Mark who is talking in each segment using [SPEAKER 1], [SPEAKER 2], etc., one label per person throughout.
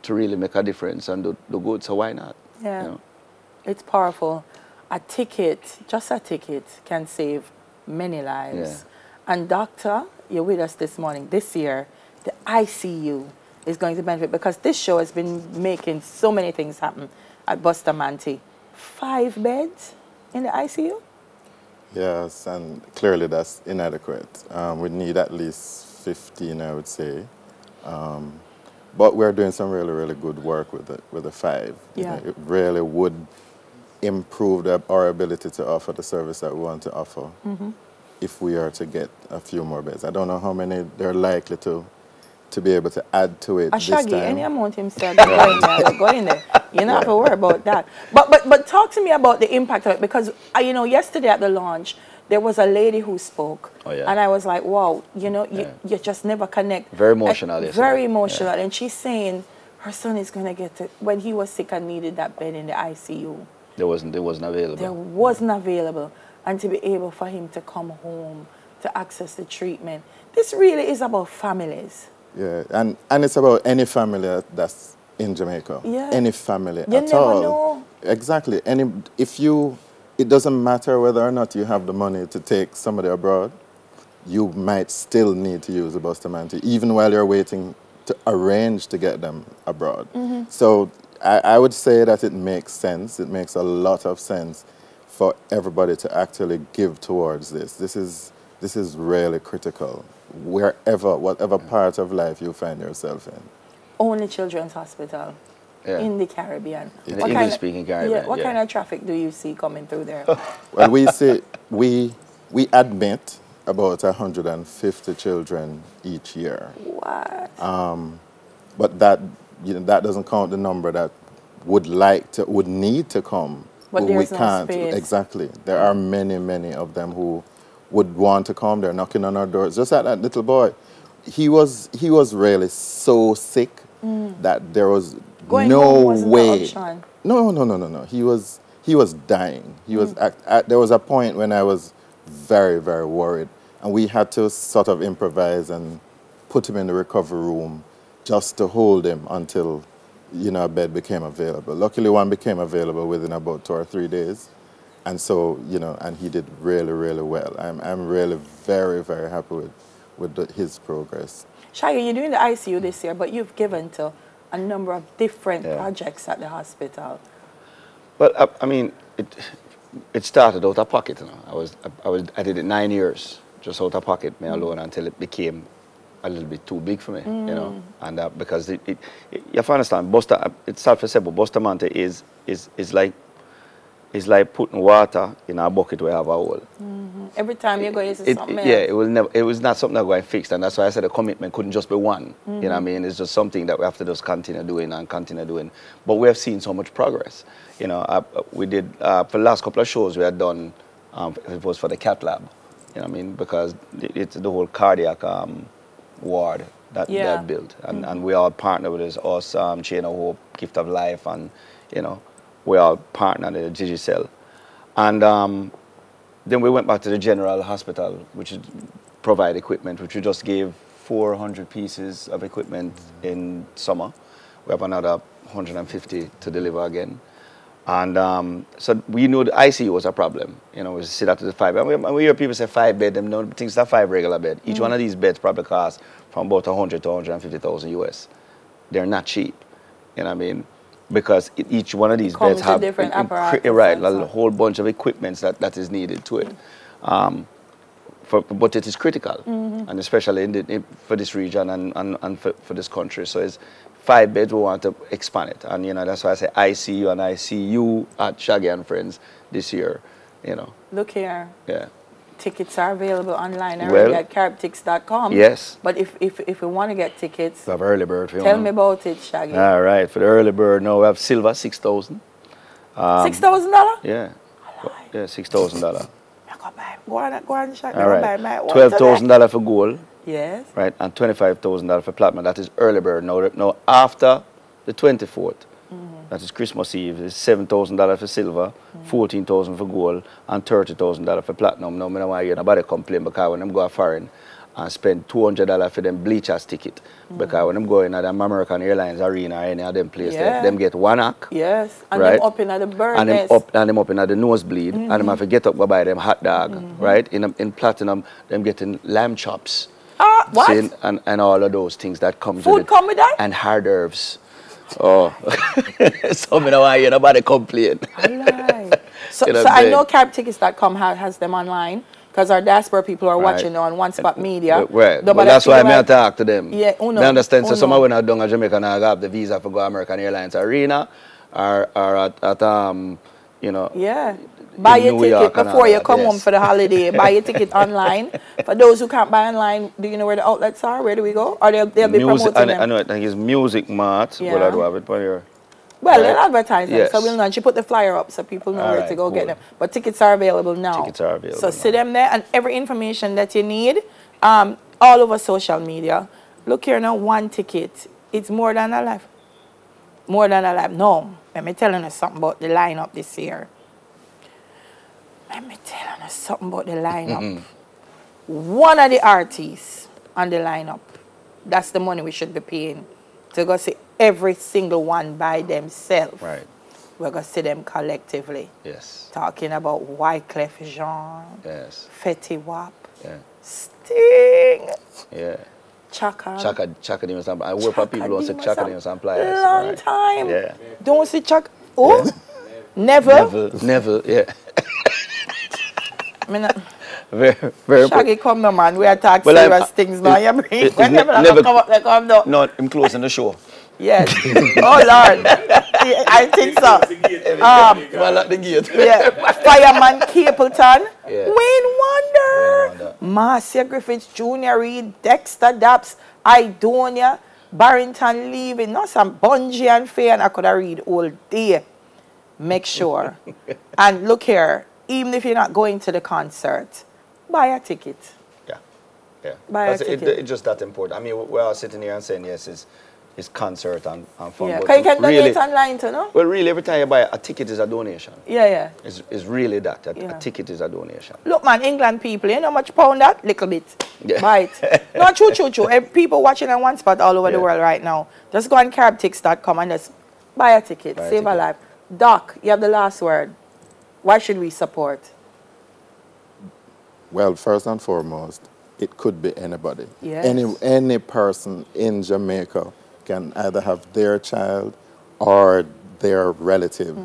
[SPEAKER 1] to really make a difference and do good, so why not?
[SPEAKER 2] Yeah,
[SPEAKER 1] You know?
[SPEAKER 2] it's powerful. A ticket, just a ticket, can save many lives.
[SPEAKER 1] Yeah.
[SPEAKER 2] And doctor, you're with us this morning. This year, the ICU is going to benefit because this show has been making so many things happen at Bustamante. 5 beds in the ICU?
[SPEAKER 3] Yes, and clearly that's inadequate. We need at least 15, I would say. But we're doing some really, really good work with the 5.
[SPEAKER 2] Yeah.
[SPEAKER 3] You know, it really would improve our ability to offer the service that we want to offer if we are to get a few more beds. I don't know how many they're likely to be able to add to it this
[SPEAKER 2] Shaggy,
[SPEAKER 3] time.
[SPEAKER 2] any amount himself, go in there, go in there. You don't have to worry about that. But talk to me about the impact of it, because you know, yesterday at the launch, there was a lady who spoke, and I was like, wow, you know, you just never connect.
[SPEAKER 1] Very emotional, yes.
[SPEAKER 2] Very emotional, and she's saying her son is going to get it when he was sick and needed that bed in the ICU.
[SPEAKER 1] It wasn't available.
[SPEAKER 2] There wasn't available, and to be able for him to come home to access the treatment. This really is about families.
[SPEAKER 3] Yeah, and it's about any family that's in Jamaica.
[SPEAKER 2] Yeah.
[SPEAKER 3] Any family
[SPEAKER 2] You
[SPEAKER 3] at
[SPEAKER 2] never
[SPEAKER 3] all.
[SPEAKER 2] know.
[SPEAKER 3] Exactly. It doesn't matter whether or not you have the money to take somebody abroad, you might still need to use a Bustamante, even while you're waiting to arrange to get them abroad. So I would say that it makes sense. It makes a lot of sense for everybody to actually give towards this. This is really critical, whatever part of life you find yourself in.
[SPEAKER 2] Only Children's Hospital in the Caribbean.
[SPEAKER 1] In the English-speaking Caribbean.
[SPEAKER 2] Yeah, what kind of traffic do you see coming through there?
[SPEAKER 3] Well, we admit about 150 children each year.
[SPEAKER 2] What?
[SPEAKER 3] But that doesn't count the number that would need to come.
[SPEAKER 2] But there's no space.
[SPEAKER 3] Exactly. There are many of them who would want to come. They're knocking on our doors. Just like that little boy. He was really so sick that there was no way. No. He was dying. He was there was a point when I was very, very worried, and we had to sort of improvise and put him in the recovery room just to hold him until, you know, a bed became available. Luckily, one became available within about 2 or 3 days, and so, you know, and he did really, really well. I'm really very, very happy with his progress.
[SPEAKER 2] Shaggy, you're doing the ICU this year, but you've given to a number of different projects at the hospital.
[SPEAKER 1] Well, I mean, it started out of pocket. You know? I did it 9 years, just out of pocket, me alone, until it became a little bit too big for me, you know. And because you have to understand, it's self-said, Bustamante is like putting water in a bucket where you have a hole.
[SPEAKER 2] Every time you go, you see something else.
[SPEAKER 1] Yeah, it was not something that going fixed, and that's why I said the commitment couldn't just be one. You know what I mean? It's just something that we have to just continue doing and continue doing. But we have seen so much progress. You know, we did, for the last couple of shows we had done, it was for the cat lab. You know what I mean? Because it's the whole cardiac ward that they had built. And we all partner with this awesome Chain of Hope, Gift of Life, and, you know, we all partnered in the Digicel. And then we went back to the General Hospital, which provide equipment, which we just gave 400 pieces of equipment in summer. We have another 150 to deliver again. And so we knew the ICU was a problem. You know, we sit out to the 5 bed. And we hear people say 5 bed, them know things that 5 regular bed. Each one of these beds probably costs from about 100 to 150,000 US. They're not cheap. You know what I mean? Because each one of these beds have
[SPEAKER 2] different apparatus,
[SPEAKER 1] a whole bunch of equipment that is needed to it. But it is critical, and especially for this region and for this country. So it's 5 beds, we want to expand it. And, you know, that's why I say ICU and ICU at Shaggy and Friends this year, you know.
[SPEAKER 2] Look here.
[SPEAKER 1] Yeah.
[SPEAKER 2] Tickets are available online already at caribtix.com.
[SPEAKER 1] Yes.
[SPEAKER 2] But if we want to get tickets,
[SPEAKER 1] we have early bird.
[SPEAKER 2] Tell me about it, Shaggy.
[SPEAKER 1] All right, for the early bird, now we have silver, $6,000.
[SPEAKER 2] $6,000?
[SPEAKER 1] Yeah. Yeah, $6,000.
[SPEAKER 2] Go on, Shaggy.
[SPEAKER 1] All right. $12,000 for gold.
[SPEAKER 2] Yes.
[SPEAKER 1] Right, and $25,000 for platinum. That is early bird. Now after the 24th, that is Christmas Eve, is $7,000 for silver, $14,000 for gold, and $30,000 for platinum. Now, I don't want to hear nobody complain because when them go foreign and spend $200 for them bleachers ticket. Because when I'm going to the American Airlines Arena or any of them places, them get one act.
[SPEAKER 2] Yes, and
[SPEAKER 1] right?
[SPEAKER 2] them up in the bird
[SPEAKER 1] and them up in the nosebleed, and them have to get up go buy them hot dog, right? In platinum, them getting lamb chops.
[SPEAKER 2] What?
[SPEAKER 1] See, and all of those things that comes
[SPEAKER 2] Food
[SPEAKER 1] with it.
[SPEAKER 2] come with that?
[SPEAKER 1] And hors d'oeuvres. Oh, so me know why you nobody complain.
[SPEAKER 2] So,
[SPEAKER 1] you know
[SPEAKER 2] so I know CaribTickets.com has them online. Because our diaspora people are watching on One Spot Media.
[SPEAKER 1] Right. But that's why I talk to them.
[SPEAKER 2] Yeah,
[SPEAKER 1] I understand. So someone when I down in Jamaica now have the visa for go American Airlines Arena or at you know.
[SPEAKER 2] Yeah. Buy your ticket before you come home for the holiday. Buy your ticket online. For those who can't buy online, do you know where the outlets are? Where do we go? Or they'll be promoting them?
[SPEAKER 1] I know, I think it's Music Mart.
[SPEAKER 2] Yeah.
[SPEAKER 1] But I do have it for here.
[SPEAKER 2] Well, they'll advertise them, so we'll know. And she put the flyer up so people know where to go get them. But tickets are available now.
[SPEAKER 1] Tickets are available.
[SPEAKER 2] So see them there, and every information that you need, all over social media. Look here now, one ticket. It's more than a life. More than a life. No, let me tell you something about the lineup this year. Let me tell you something about the lineup. One of the artists on the lineup, that's the money we should be paying to go see every single one by themselves.
[SPEAKER 1] Right.
[SPEAKER 2] We're going to see them collectively.
[SPEAKER 1] Yes.
[SPEAKER 2] Talking about Wyclef Jean.
[SPEAKER 1] Yes.
[SPEAKER 2] Fetty Wap.
[SPEAKER 1] Yeah.
[SPEAKER 2] Sting.
[SPEAKER 1] Yeah.
[SPEAKER 2] Chaka.
[SPEAKER 1] Chaka Demon Sample. I work for people who say Chaka Demon Sample.
[SPEAKER 2] Long time.
[SPEAKER 1] Yeah.
[SPEAKER 2] Don't see Chaka. Oh? Yeah. Never?
[SPEAKER 1] Never, yeah.
[SPEAKER 2] I mean,
[SPEAKER 1] very
[SPEAKER 2] Shaggy, come no man. We are talking serious things now. You bring never come up there, come down.
[SPEAKER 1] No, I'm closing the show.
[SPEAKER 2] Yes. Oh Lord. I think so.
[SPEAKER 1] Well, at the gate.
[SPEAKER 2] Yeah. Fireman Capleton.
[SPEAKER 1] Yeah.
[SPEAKER 2] Wayne Wonder. Marcia Griffiths Jr. Reed. Dexter Daps. Idonia. Barrington Levy. Not some Bungie and Faye, and I could have read all day. Make sure. And look here. Even if you're not going to the concert, buy a ticket.
[SPEAKER 1] Yeah.
[SPEAKER 2] Buy a ticket.
[SPEAKER 1] It's just that important. I mean, we're all sitting here and saying, yes, it's concert and fun.
[SPEAKER 2] Yeah, because you can donate online too, no?
[SPEAKER 1] Well, really, every time you buy a ticket is a donation.
[SPEAKER 2] Yeah.
[SPEAKER 1] It's really that. A ticket is a donation.
[SPEAKER 2] Look, man, England people, you know how much pound that? Little bit. Yeah. Buy it. No, true. People watching on One Spot all over the world right now. Just go on CaribTix.com and just buy a ticket. Save a life. Doc, you have the last word. Why should we support?
[SPEAKER 3] Well, first and foremost, it could be anybody.
[SPEAKER 2] Yes.
[SPEAKER 3] Any person in Jamaica can either have their child or their relative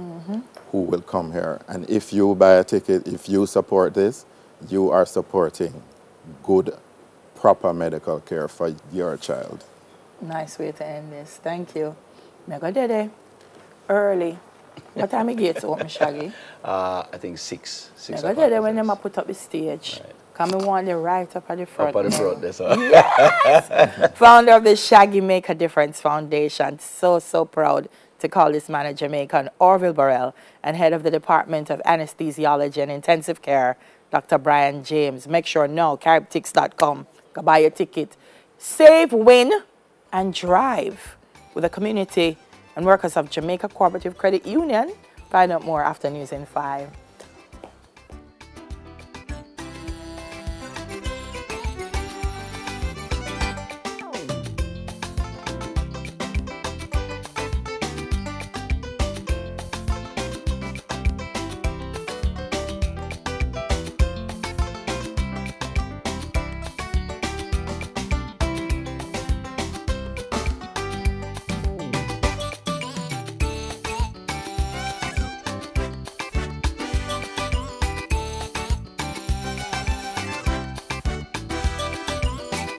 [SPEAKER 3] who will come here. And if you buy a ticket, if you support this, you are supporting good, proper medical care for your child.
[SPEAKER 2] Nice way to end this. Thank you. Mega Dede. Early. What time you get open, Shaggy?
[SPEAKER 1] I think 6.
[SPEAKER 2] Mega Dede when them put up the stage. Right. Come and want them right up at the front.
[SPEAKER 1] Up at the front, that's all.
[SPEAKER 2] Yes! Founder of the Shaggy Make a Difference Foundation. So proud to call this man a Jamaican, Orville Burrell, and head of the Department of Anesthesiology and Intensive Care, Dr. Brian James. Make sure now, CaribTix.com. Go buy your ticket. Save, win, and drive with the community and workers of Jamaica Cooperative Credit Union. Find out more after News in 5.